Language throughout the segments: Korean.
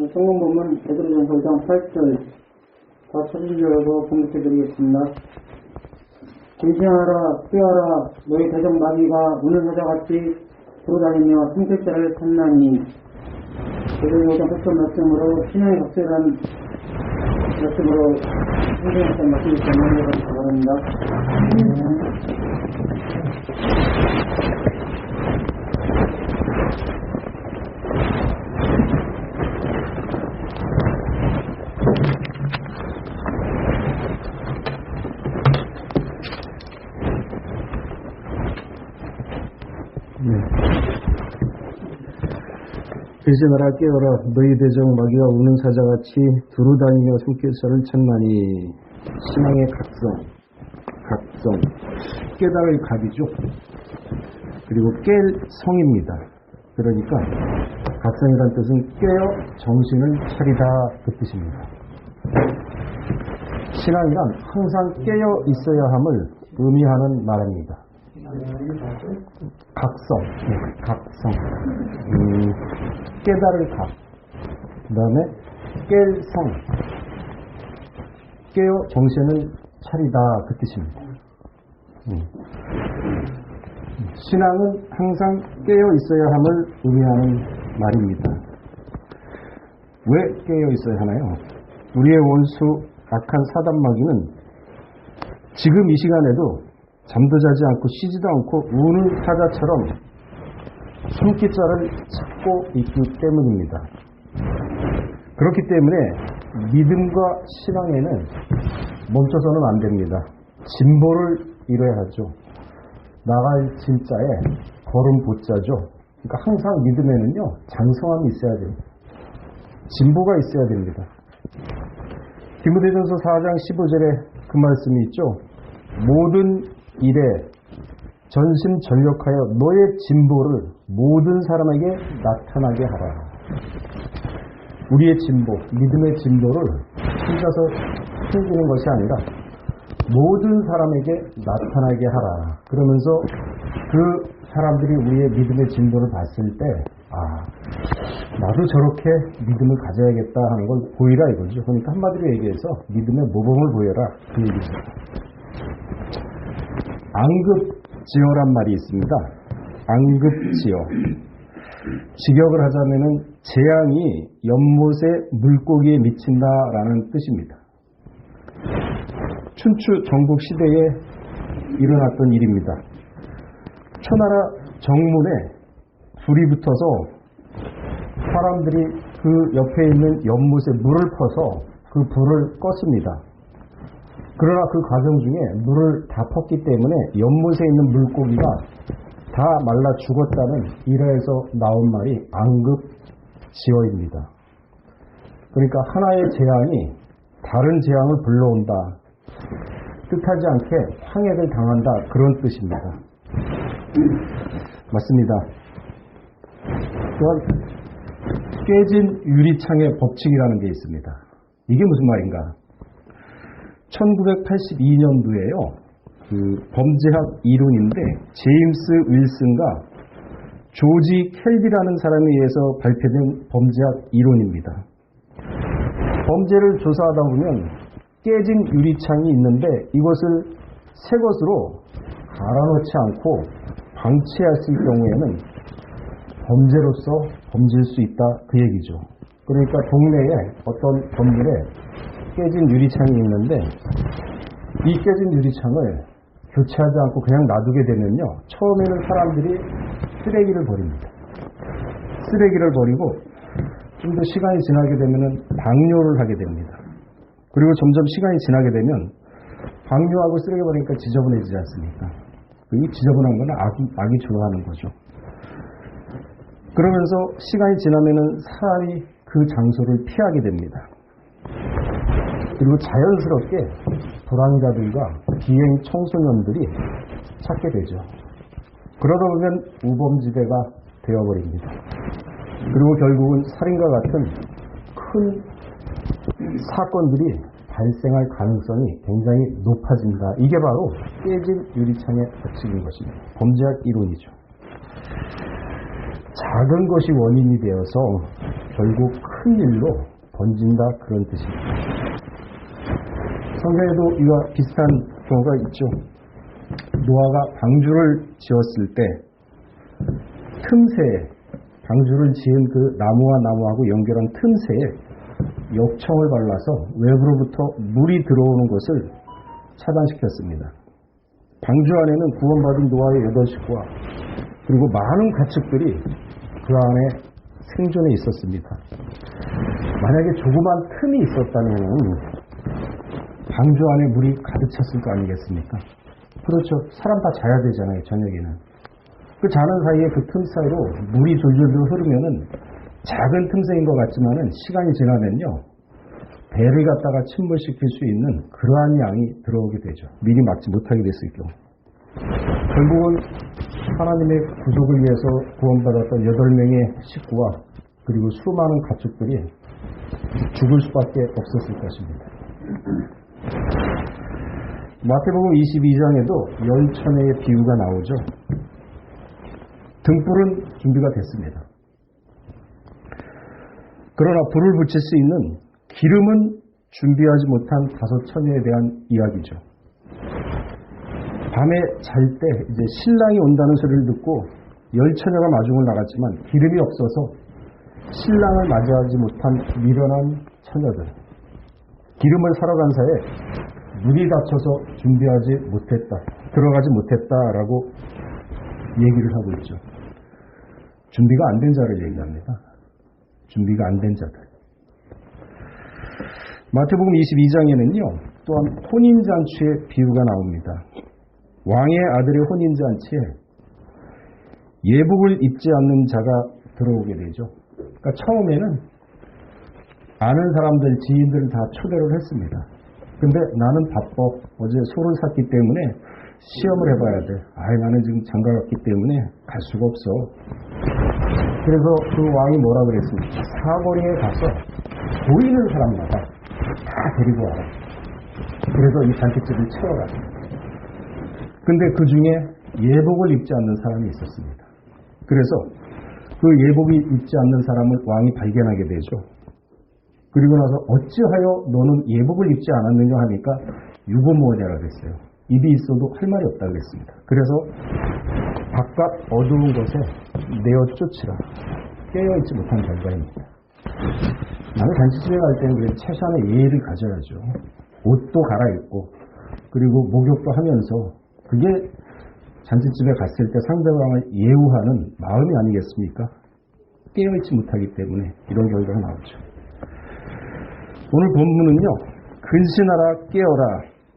성문본문 베드로전서 5장 8절 다 쳐주려고 공격해드리겠습니다. 김신하라 뛰어라 너희 대적 마귀가 우는 사자같이 돌아다니며 숨길자를 찾나니. 베드로전서 5장 8절 말씀으로 신앙의 각설한 말씀으로 성경의 말씀을 전하려고 바랍니다. 일제나라 깨어라 너희 대적 마귀가 우는 사자같이 두루다니며 숨길자를 찾나니. 신앙의 각성 깨달을 각이죠. 그리고 깰 성입니다. 그러니까 각성이란 뜻은 깨어 정신을 차리다 그 뜻입니다. 신앙이란 항상 깨어 있어야 함을 의미하는 말입니다. 각성 깨달을 각, 그 다음에 깰 성, 깨어 정신을 차리다 그 뜻입니다. 신앙은 항상 깨어 있어야 함을 의미하는 말입니다. 왜 깨어 있어야 하나요? 우리의 원수 악한 사단 마귀는 지금 이 시간에도 잠도 자지 않고 쉬지도 않고 우는 사자처럼 숨깃자를 찾고 있기 때문입니다. 그렇기 때문에 믿음과 신앙에는 멈춰서는 안 됩니다. 진보를 이뤄야 하죠. 나갈 진자에 걸음 보자죠. 그러니까 항상 믿음에는요 장성함이 있어야 됩니다. 진보가 있어야 됩니다. 디모데전서 4장 15절에 그 말씀이 있죠. 모든 일에 전심전력하여 너의 진보를 모든 사람에게 나타나게 하라. 우리의 진보, 믿음의 진보를 혼자서 숨기는 것이 아니라 모든 사람에게 나타나게 하라. 그러면서 그 사람들이 우리의 믿음의 진보를 봤을 때 나도 저렇게 믿음을 가져야겠다 하는 걸 보이라 이거죠. 그러니까 한마디로 얘기해서 믿음의 모범을 보여라 그 얘기죠. 앙급지어란 말이 있습니다. 앙급지어. 직역을 하자면은 재앙이 연못의 물고기에 미친다라는 뜻입니다. 춘추 전국 시대에 일어났던 일입니다. 초나라 정문에 불이 붙어서 사람들이 그 옆에 있는 연못에 물을 퍼서 그 불을 껐습니다. 그러나 그 과정 중에 물을 다 펐기 때문에 연못에 있는 물고기가 다 말라 죽었다는 일화에서 나온 말이 앙급지어입니다. 그러니까 하나의 재앙이 다른 재앙을 불러온다. 뜻하지 않게 황해를 당한다. 그런 뜻입니다. 맞습니다. 또한 깨진 유리창의 법칙이라는 게 있습니다. 이게 무슨 말인가? 1982년도에요. 그 범죄학 이론인데 제임스 윌슨과 조지 켈비라는 사람에 의해서 발표된 범죄학 이론입니다. 범죄를 조사하다 보면 깨진 유리창이 있는데 이것을 새 것으로 갈아넣지 않고 방치했을 경우에는 범죄로서 범죄일 수 있다 그 얘기죠. 그러니까 동네에 어떤 건물에 깨진 유리창이 있는데 이 깨진 유리창을 교체하지 않고 그냥 놔두게 되면요. 처음에는 사람들이 쓰레기를 버립니다. 쓰레기를 버리고 좀 더 시간이 지나게 되면은 방뇨를 하게 됩니다. 그리고 점점 시간이 지나게 되면 방뇨하고 쓰레기 버리니까 지저분해지지 않습니까? 이 지저분한 건 악이 좋아하는 거죠. 그러면서 시간이 지나면은 사람이 그 장소를 피하게 됩니다. 그리고 자연스럽게 불황자들과 기행 청소년들이 찾게 되죠. 그러다 보면 우범지대가 되어버립니다. 그리고 결국은 살인과 같은 큰 사건들이 발생할 가능성이 굉장히 높아진다. 이게 바로 깨진 유리창의 법칙인 것입니다. 범죄학 이론이죠. 작은 것이 원인이 되어서 결국 큰 큰 일로 번진다 그런 뜻입니다. 성경에도 이와 비슷한 경우가 있죠. 노아가 방주를 지었을 때 틈새에 방주를 지은 그 나무와 나무하고 연결한 틈새에 역청을 발라서 외부로부터 물이 들어오는 것을 차단시켰습니다. 방주 안에는 구원받은 노아의 8식구와 그리고 많은 가축들이 그 안에 생존해 있었습니다. 만약에 조그만 틈이 있었다면 방주 안에 물이 가득 찼을 거 아니겠습니까? 그렇죠. 사람 다 자야 되잖아요, 저녁에는. 그 자는 사이에 그 틈 사이로 물이 졸졸 흐르면은 작은 틈새인 것 같지만은 시간이 지나면요, 배를 갖다가 침몰시킬 수 있는 그러한 양이 들어오게 되죠. 미리 막지 못하게 됐을 경우. 결국은 하나님의 구속을 위해서 구원받았던 8명의 식구와 그리고 수많은 가축들이 죽을 수밖에 없었을 것입니다. 마태복음 22장에도 열천의 비유가 나오죠. 등불은 준비가 됐습니다. 그러나 불을 붙일 수 있는 기름은 준비하지 못한 5처녀에 대한 이야기죠. 밤에 잘 때 이제 신랑이 온다는 소리를 듣고 10처녀가 마중을 나갔지만 기름이 없어서 신랑을 맞이하지 못한 미련한 처녀들. 기름을 사러 간 사이에 문이 닫혀서 준비하지 못했다, 들어가지 못했다라고 얘기를 하고 있죠. 준비가 안 된 자를 얘기합니다. 준비가 안 된 자들. 마태복음 22장에는요, 또한 혼인잔치의 비유가 나옵니다. 왕의 아들의 혼인잔치에 예복을 입지 않는 자가 들어오게 되죠. 그러니까 처음에는 아는 사람들, 지인들을 다 초대를 했습니다. 근데 나는 바빠. 어제 소를 샀기 때문에 시험을 해봐야 돼. 나는 지금 장가 갔기 때문에 갈 수가 없어. 그래서 그 왕이 뭐라 그랬습니까? 사거리에 가서 보이는 사람마다 다 데리고 와라. 그래서 이 잔치집을 채워라. 근데 그 중에 예복을 입지 않는 사람이 있었습니다. 그래서 그 예복이 입지 않는 사람을 왕이 발견하게 되죠. 그리고 나서 어찌하여 너는 예복을 입지 않았느냐 하니까 유고무원이라 그랬어요. 입이 있어도 할 말이 없다 그랬습니다. 그래서 바깥 어두운 곳에 내어 쫓으라. 깨어있지 못한 결과입니다. 나는 잔치집에 갈 때는 그래 최소한의 예의를 가져야죠. 옷도 갈아입고 그리고 목욕도 하면서 그게 잔치집에 갔을 때 상대방을 예우하는 마음이 아니겠습니까? 깨어있지 못하기 때문에 이런 결과가 나오죠. 오늘 본문은요, 근신하라 깨어라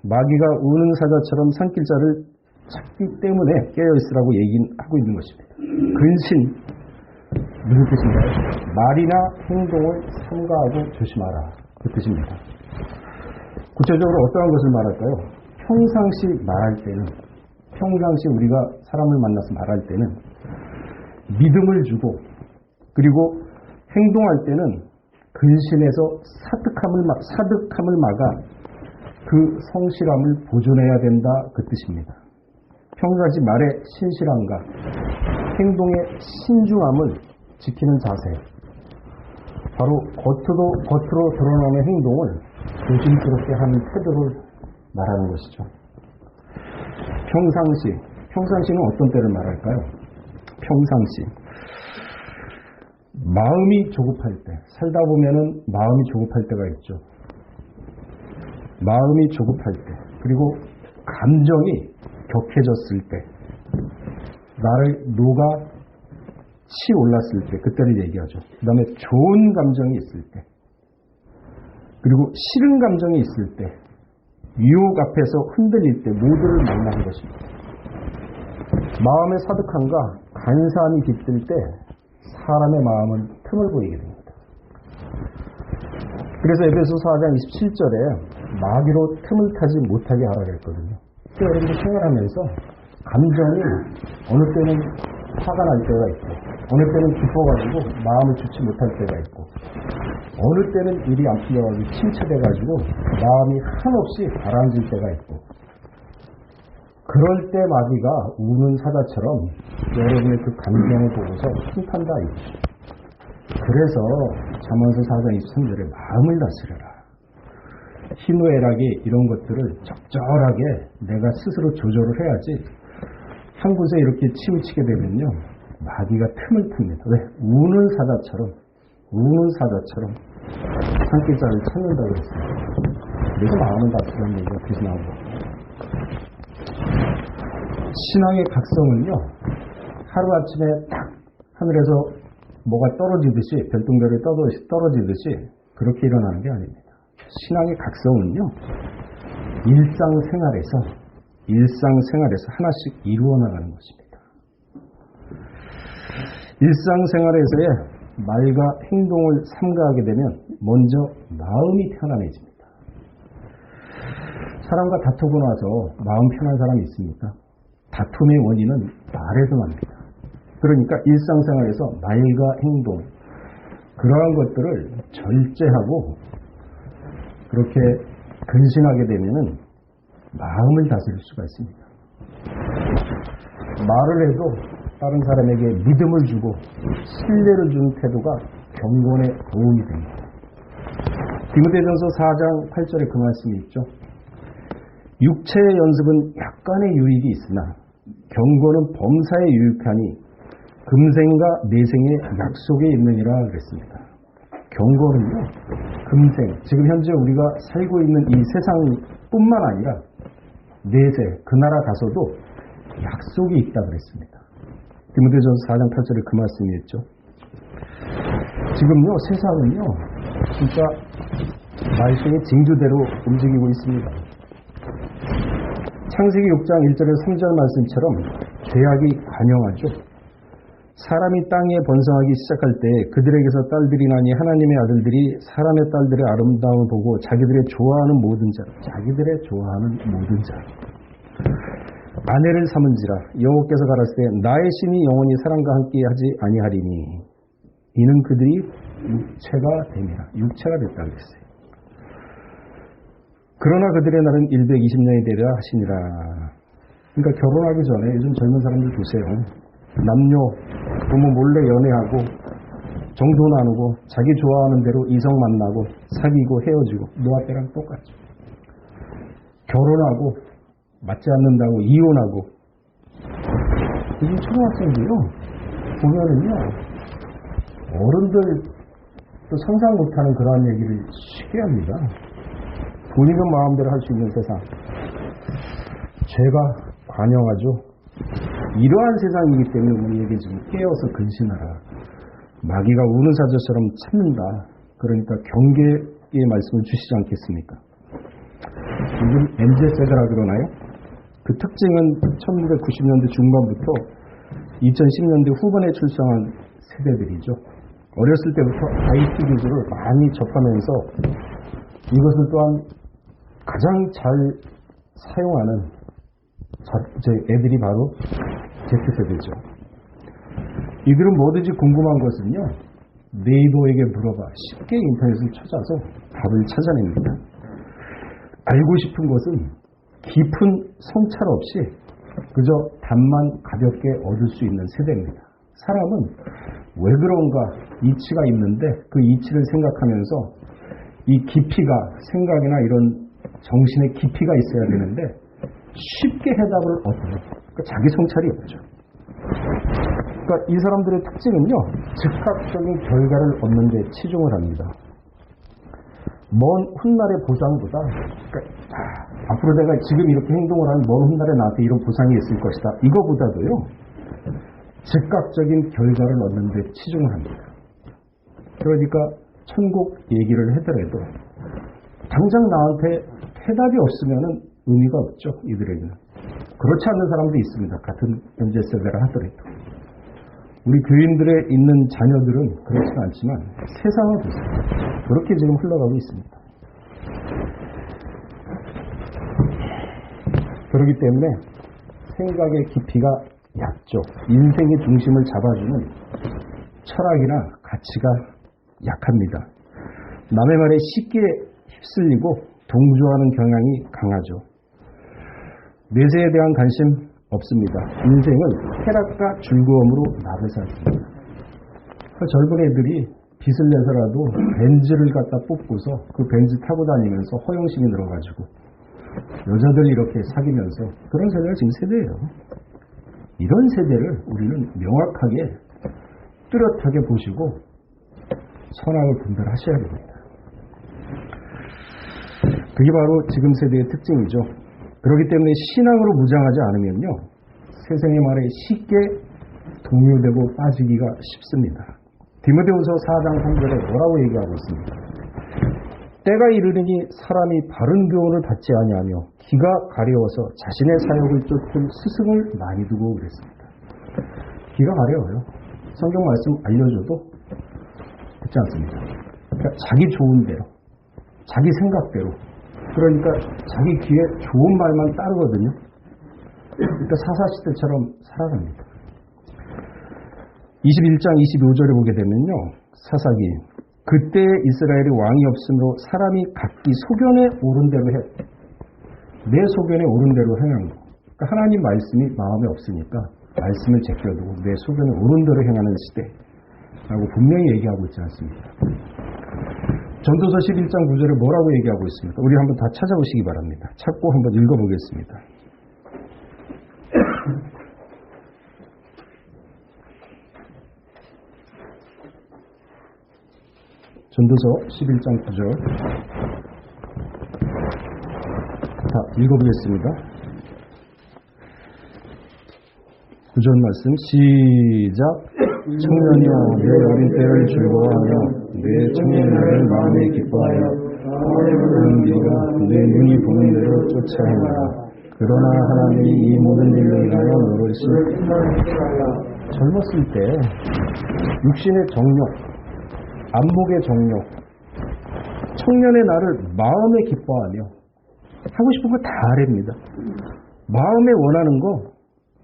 마귀가 우는 사자처럼 산길자를 찾기 때문에 깨어있으라고 얘기하고 있는 것입니다. 근신 무슨 뜻인가요? 말이나 행동을 삼가하고 조심하라 그 뜻입니다. 구체적으로 어떠한 것을 말할까요? 평상시 말할 때는, 평상시 우리가 사람을 만나서 말할 때는 믿음을 주고 그리고 행동할 때는 근신해서 사득함을 막아 그 성실함을 보존해야 된다 그 뜻입니다. 평상시 말의 신실함과 행동의 신중함을 지키는 자세, 바로 겉으로 드러나는 행동을 조심스럽게 하는 태도를 말하는 것이죠. 평상시는 어떤 때를 말할까요? 평상시 마음이 조급할 때, 살다 보면은 마음이 조급할 때가 있죠. 마음이 조급할 때, 그리고 감정이 격해졌을 때, 나를 녹아 치올랐을 때, 그때를 얘기하죠. 그 다음에 좋은 감정이 있을 때, 그리고 싫은 감정이 있을 때, 유혹 앞에서 흔들릴 때 모두를 만나는 것입니다. 마음의 사득함과 간사함이 깃들 때 사람의 마음은 틈을 보이게 됩니다. 그래서 에베소서 4장 27절에 마귀로 틈을 타지 못하게 하라 그랬거든요. 여러분들 생활하면서 감정이 어느 때는 화가 날 때가 있고 어느 때는 기뻐가지고 마음을 주지 못할 때가 있고 어느 때는 일이 안 풀려가지고 침체돼가지고 마음이 한없이 가라앉을 때가 있고 그럴 때 마귀가 우는 사자처럼 여러분의 그 감정을 보고서 틈탄다 이거죠. 그래서 잠언서 4장 23절에 마음을 다스려라. 희노애락이 이런 것들을 적절하게 내가 스스로 조절을 해야지 한 곳에 이렇게 치우치게 되면요. 마귀가 틈을 탑니다. 왜? 우는 사자처럼 산기자를 찾는다고 그랬습니다. 그래서 마음을 다스리는 얘기가 계속 나온 거예요. 신앙의 각성은요. 하루아침에 딱 하늘에서 뭐가 떨어지듯이 별똥별이 떨어지듯이 그렇게 일어나는 게 아닙니다. 신앙의 각성은요. 일상생활에서 하나씩 이루어 나가는 것입니다. 일상생활에서의 말과 행동을 삼가하게 되면 먼저 마음이 편안해집니다. 사람과 다투고 나서 마음 편한 사람이 있습니까? 다툼의 원인은 말에서 납니다. 그러니까 일상생활에서 말과 행동, 그러한 것들을 절제하고 그렇게 근신하게 되면은 마음을 다스릴 수가 있습니다. 말을 해도 다른 사람에게 믿음을 주고 신뢰를 주는 태도가 경건에 도움이 됩니다. 디모데전서 4장 8절에 그 말씀이 있죠. 육체의 연습은 약간의 유익이 있으나 경건은 범사에 유익하니 금생과 내생의 약속에 있느니라 그랬습니다. 경건은요, 금생, 지금 현재 우리가 살고 있는 이 세상뿐만 아니라 내세, 그 나라 가서도 약속이 있다 그랬습니다. 디모데전서 4장 8절에 그 말씀이 있죠. 지금요, 세상은요, 진짜 말씀의 징조대로 움직이고 있습니다. 창세기 6장 1절에서 3절 말씀처럼 죄악이 관영하죠. 사람이 땅에 번성하기 시작할 때 그들에게서 딸들이 나니 하나님의 아들들이 사람의 딸들의 아름다움을 보고 자기들의 좋아하는 모든 자 아내를 삼은지라 여호와께서 가라사대 나의 신이 영원히 사람과 함께하지 아니하리니 이는 그들이 육체가 됐다 그랬어요. 그러나 그들의 날은 120년이 되려 하시니라. 그러니까 결혼하기 전에 요즘 젊은 사람들 보세요. 남녀 부모 몰래 연애하고 정도 나누고 자기 좋아하는 대로 이성 만나고 사귀고 헤어지고 노아 때랑 똑같죠. 결혼하고 맞지 않는다고 이혼하고. 요즘 초등학생들요 보면은요 어른들도 상상 못하는 그러한 얘기를 쉽게 합니다. 본인은 마음대로 할 수 있는 세상, 죄가 관영하죠. 이러한 세상이기 때문에 우리에게 지금 깨어서 근신하라. 마귀가 우는 사자처럼 찾는다. 그러니까 경계의 말씀을 주시지 않겠습니까? 요즘 MZ세대라 그러나요? 그 특징은 1990년대 중반부터 2010년대 후반에 출생한 세대들이죠. 어렸을 때부터 IT 기술을 많이 접하면서 이것을 또한 가장 잘 사용하는 제 애들이 바로 Z세대죠. 이들은 뭐든지 궁금한 것은요, 네이버에게 물어봐 쉽게 인터넷을 찾아서 답을 찾아냅니다. 알고 싶은 것은 깊은 성찰 없이 그저 답만 가볍게 얻을 수 있는 세대입니다. 사람은 왜 그런가 이치가 있는데 그 이치를 생각하면서 이 깊이가 생각이나 이런 정신의 깊이가 있어야 되는데 쉽게 해답을 얻어요. 그러니까 자기 성찰이 없죠. 그러니까 이 사람들의 특징은요, 즉각적인 결과를 얻는 데 치중을 합니다. 먼 훗날의 보상보다, 그러니까 앞으로 내가 지금 이렇게 행동을 하면 먼 훗날에 나한테 이런 보상이 있을 것이다. 이거보다도요, 즉각적인 결과를 얻는 데 치중을 합니다. 그러니까 천국 얘기를 하더라도 당장 나한테 해답이 없으면 의미가 없죠. 이들에게는. 그렇지 않는 사람도 있습니다. 같은 현재 세대라 하더라도. 우리 교인들의 있는 자녀들은 그렇지는 않지만 세상을 보세요. 그렇게 지금 흘러가고 있습니다. 그렇기 때문에 생각의 깊이가 얕죠. 인생의 중심을 잡아주는 철학이나 가치가 약합니다. 남의 말에 쉽게 휩쓸리고 동조하는 경향이 강하죠. 내세에 대한 관심 없습니다. 인생은 쾌락과 즐거움으로 나를 살습니다. 젊은 애들이 빚을 내서라도 벤츠를 갖다 뽑고서 그 벤츠 타고 다니면서 허영심이 늘어가지고 여자들 이렇게 사귀면서 그런 세대가 지금 세대예요. 이런 세대를 우리는 명확하게 뚜렷하게 보시고 선악을 분별하셔야 됩니다. 그게 바로 지금 세대의 특징이죠. 그렇기 때문에 신앙으로 무장하지 않으면요, 세상의 말에 쉽게 동요되고 빠지기가 쉽습니다. 디모데후서 4장 3절에 뭐라고 얘기하고 있습니까? 때가 이르리니 사람이 바른 교훈을 받지 아니하며 기가 가려워서 자신의 사역을 쫓을 스승을 많이 두고 그랬습니다. 기가 가려워요. 성경 말씀 알려줘도 듣지 않습니다. 그러니까 자기 좋은 대로, 자기 생각대로, 그러니까 자기 귀에 좋은 말만 따르거든요. 그러니까 사사시대처럼 살아갑니다. 21장 25절에 보게 되면요, 사사기 그때 이스라엘이 왕이 없으므로 사람이 각기 소견에 오른 대로 내 소견에 오른 대로 행한 거. 그러니까 하나님 말씀이 마음에 없으니까 말씀을 제껴두고 내 소견에 오른 대로 행하는 시대라고 분명히 얘기하고 있지 않습니까? 전도서 11장 9절에 뭐라고 얘기하고 있습니까? 우리 한번 다 찾아보시기 바랍니다. 찾고 한번 읽어보겠습니다. 전도서 11장 9절 다 읽어보겠습니다. 9절 말씀 시작. 청년이여 내 어린 때를 즐거워하며 내 청년을 마음에 기뻐하여 그런 길이가 내 눈이 보는 대로 쫓아 행하라. 그러나 하나님이 이 모든 일로 인하여 너를 젊었을 때 육신의 정욕, 안목의 정욕, 청년의 나를 마음에 기뻐하며 하고 싶은 거 다 하랍니다. 마음에 원하는 거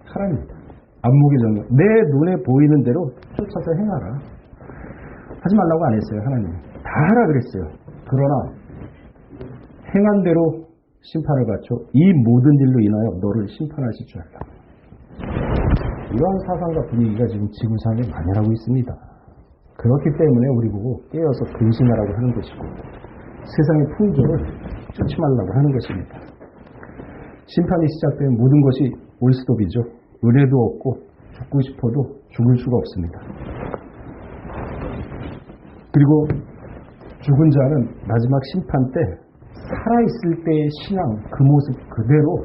하랍니다. 안목의 정욕, 내 눈에 보이는 대로 쫓아서 행하라. 하지 말라고 안 했어요. 하나님 다 하라 그랬어요. 그러나 행한 대로 심판을 받죠. 이 모든 일로 인하여 너를 심판하실 줄 알라. 이러한 사상과 분위기가 지금 지구상에 만연하고 있습니다. 그렇기 때문에 우리 보고 깨어서 근신하라고 하는 것이고 세상의 풍조를 쫓지 말라고 하는 것입니다. 심판이 시작되면 모든 것이 올스톱이죠. 은혜도 없고 죽고 싶어도 죽을 수가 없습니다. 그리고 죽은 자는 마지막 심판 때 살아있을 때의 신앙, 그 모습 그대로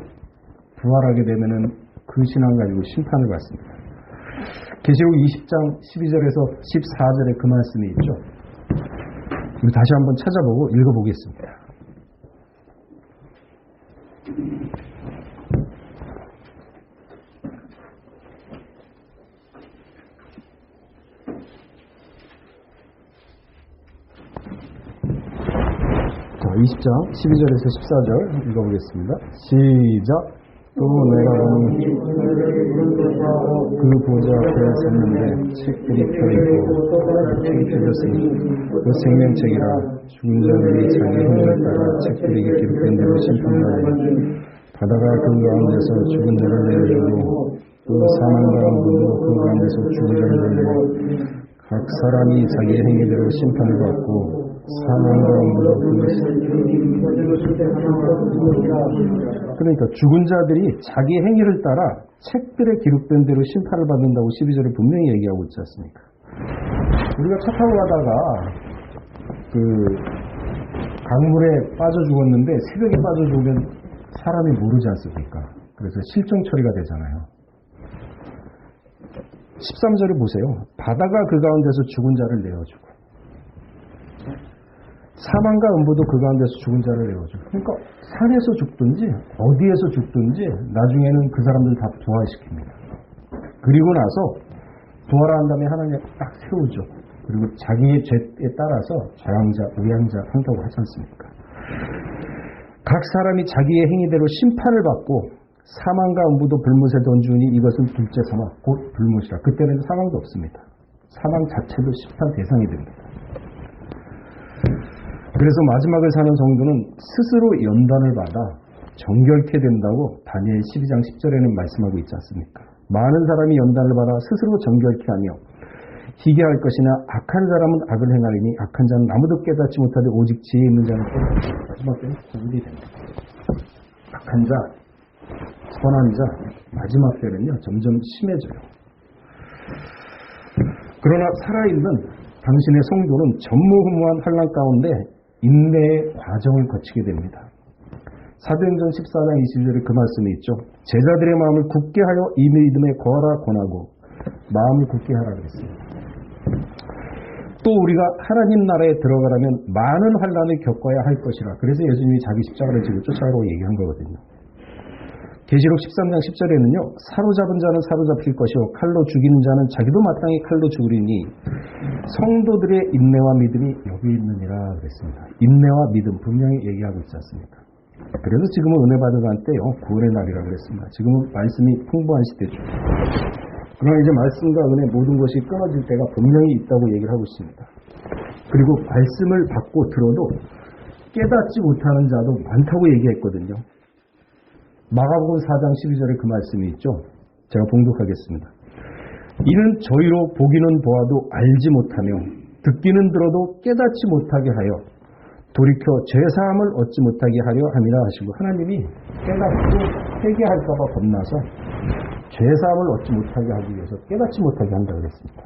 부활하게 되면은 그 신앙 가지고 심판을 받습니다. 계시록 20장 12절에서 14절에 그 말씀이 있죠. 우리 다시 한번 찾아보고 읽어보겠습니다. 자, 20장 12절에서 14절 읽어보겠습니다. 시작. 또 내가 보니 그 보좌 앞에 섰는데 책들이 펴있고 책이 펴졌으니 그 생명책이라 죽은 자들이 자기 행위를 따라 책들이 기록된 대로 심판받으니 바다가 그 가운데서 죽은 자를 내어주고 또 사망과 문도 그 가운데서 죽은 자를 내어주고 각 사람이 자기 행위대로 심판을 받고 사망과 문도 그러니까 죽은 자들이 자기 행위를 따라 책들에 기록된 대로 심판을 받는다고 12절에 분명히 얘기하고 있지 않습니까? 우리가 차 타고 가다가 그 강물에 빠져 죽었는데 새벽에 빠져 죽으면 사람이 모르지 않습니까? 그래서 실종 처리가 되잖아요. 13절에 보세요. 바다가 그 가운데서 죽은 자를 내어주고 사망과 음부도 그 가운데서 죽은 자를 내어주고 그러니까 산에서 죽든지 어디에서 죽든지 나중에는 그 사람들 다 부활시킵니다. 그리고 나서 부활한 다음에 하나님 딱 세우죠. 그리고 자기의 죄에 따라서 좌양자, 우양자 한다고 하지 않습니까? 각 사람이 자기의 행위대로 심판을 받고 사망과 음부도 불못에 던주니 이것은 둘째 사망, 곧 불못이라. 그때는 사망도 없습니다. 사망 자체도 심판 대상이 됩니다. 그래서 마지막을 사는 성도는 스스로 연단을 받아 정결케 된다고 다니엘 12장 10절에는 말씀하고 있지 않습니까? 많은 사람이 연단을 받아 스스로 정결케 하며 희게 할 것이나 악한 사람은 악을 행하리니 악한 자는 아무도 깨닫지 못하되 오직 지혜 있는 자는 마지막 때는 구원이 됩니다. 악한 자, 선한 자, 마지막 때는요 점점 심해져요. 그러나 살아있는 당신의 성도는 전무후무한 환난 가운데 인내의 과정을 거치게 됩니다. 사도행전 14장 20절에 그 말씀이 있죠. 제자들의 마음을 굳게 하여 이 믿음에 거하라 권하고 마음을 굳게 하라 그랬습니다. 또 우리가 하나님 나라에 들어가려면 많은 환난을 겪어야 할 것이라. 그래서 예수님이 자기 십자가를 지고 쫓아가라고 얘기한 거거든요. 계시록 13장 10절에는요. 사로잡은 자는 사로잡힐 것이요 칼로 죽이는 자는 자기도 마땅히 칼로 죽으리니 성도들의 인내와 믿음이 여기 있느니라 그랬습니다. 인내와 믿음 분명히 얘기하고 있지 않습니까? 그래서 지금은 은혜 받으러 갈 때요 구원의 날이라 그랬습니다. 지금은 말씀이 풍부한 시대죠. 그러나 이제 말씀과 은혜 모든 것이 끊어질 때가 분명히 있다고 얘기를 하고 있습니다. 그리고 말씀을 받고 들어도 깨닫지 못하는 자도 많다고 얘기했거든요. 마가복음 4장 12절에 그 말씀이 있죠. 제가 봉독하겠습니다. 이는 저희로 보기는 보아도 알지 못하며 듣기는 들어도 깨닫지 못하게 하여 돌이켜 죄사함을 얻지 못하게 하려 함이라 하시고 하나님이 깨닫고 회개할까 봐 겁나서 죄사함을 얻지 못하게 하기 위해서 깨닫지 못하게 한다고 그랬습니다.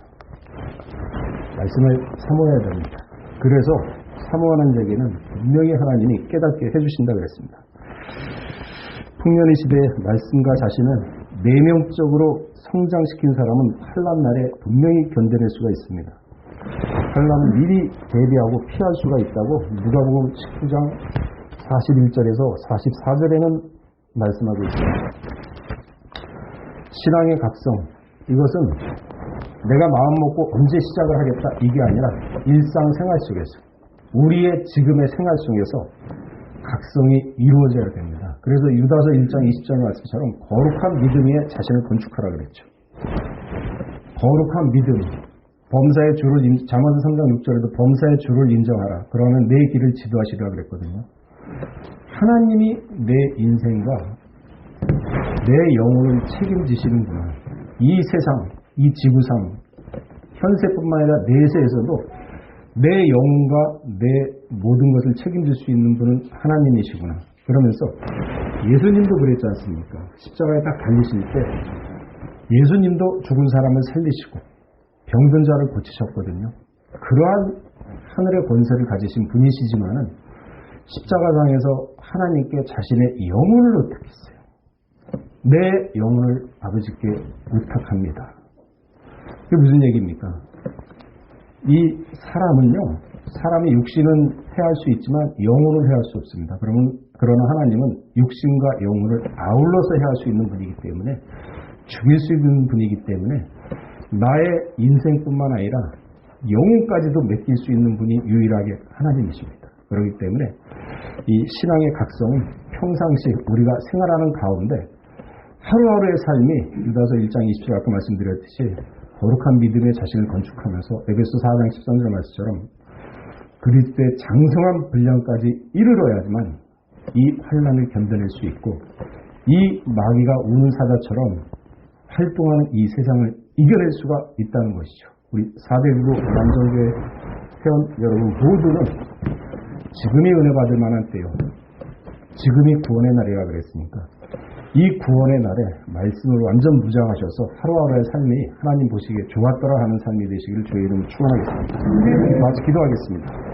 말씀을 사모해야 됩니다. 그래서 사모하는 자에게는 분명히 하나님이 깨닫게 해주신다고 그랬습니다. 풍년의 시대에 말씀과 자신을 내면적으로 성장시킨 사람은 환난 날에 분명히 견뎌낼 수가 있습니다. 환난은 미리 대비하고 피할 수가 있다고 누가복음 19장 41절에서 44절에는 말씀하고 있습니다. 신앙의 각성, 이것은 내가 마음먹고 언제 시작을 하겠다 이게 아니라 일상생활 속에서 우리의 지금의 생활 속에서 각성이 이루어져야 됩니다. 그래서 유다서 1장 20절의 말씀처럼 거룩한 믿음 위에 자신을 건축하라 그랬죠. 거룩한 믿음, 범사의 주를 잠언 3장 6절에도 범사의 주를 인정하라. 그러면 내 길을 지도하시라 그랬거든요. 하나님이 내 인생과 내 영혼을 책임지시는구나. 이 세상, 이 지구상, 현세뿐만 아니라 내세에서도 내 영혼과 내 모든 것을 책임질 수 있는 분은 하나님이시구나. 그러면서 예수님도 그랬지 않습니까? 십자가에 딱 달리실 때 예수님도 죽은 사람을 살리시고 병든 자를 고치셨거든요. 그러한 하늘의 권세를 가지신 분이시지만은 십자가상에서 하나님께 자신의 영혼을 의탁했어요. 내 영혼을 아버지께 의탁합니다. 그게 무슨 얘기입니까? 이 사람은요, 사람이 육신은 해할 수 있지만 영혼을 해할 수 없습니다. 그러나 하나님은 육신과 영혼을 아울러서 해할 수 있는 분이기 때문에, 죽일 수 있는 분이기 때문에 나의 인생뿐만 아니라 영혼까지도 맡길 수 있는 분이 유일하게 하나님이십니다. 그렇기 때문에 이 신앙의 각성은 평상시 우리가 생활하는 가운데 하루하루의 삶이 유다서 1장 20절 아까 말씀드렸듯이 거룩한 믿음의 자신을 건축하면서 에베소 4장 13절 말씀처럼 그리스도의 장성한 분량까지 이르러야지만 이 환난을 견뎌낼 수 있고 이 마귀가 우는 사자처럼 활동하는 이 세상을 이겨낼 수가 있다는 것이죠. 우리 4대주로 남정교회 회원 여러분 모두는 지금이 은혜 받을 만한 때요. 지금이 구원의 날이라 그랬으니까 이 구원의 날에 말씀을 완전 무장하셔서 하루하루의 삶이 하나님 보시기에 좋았더라 하는 삶이 되시기를 주의 이름으로 축원하겠습니다. 같이 기도하겠습니다.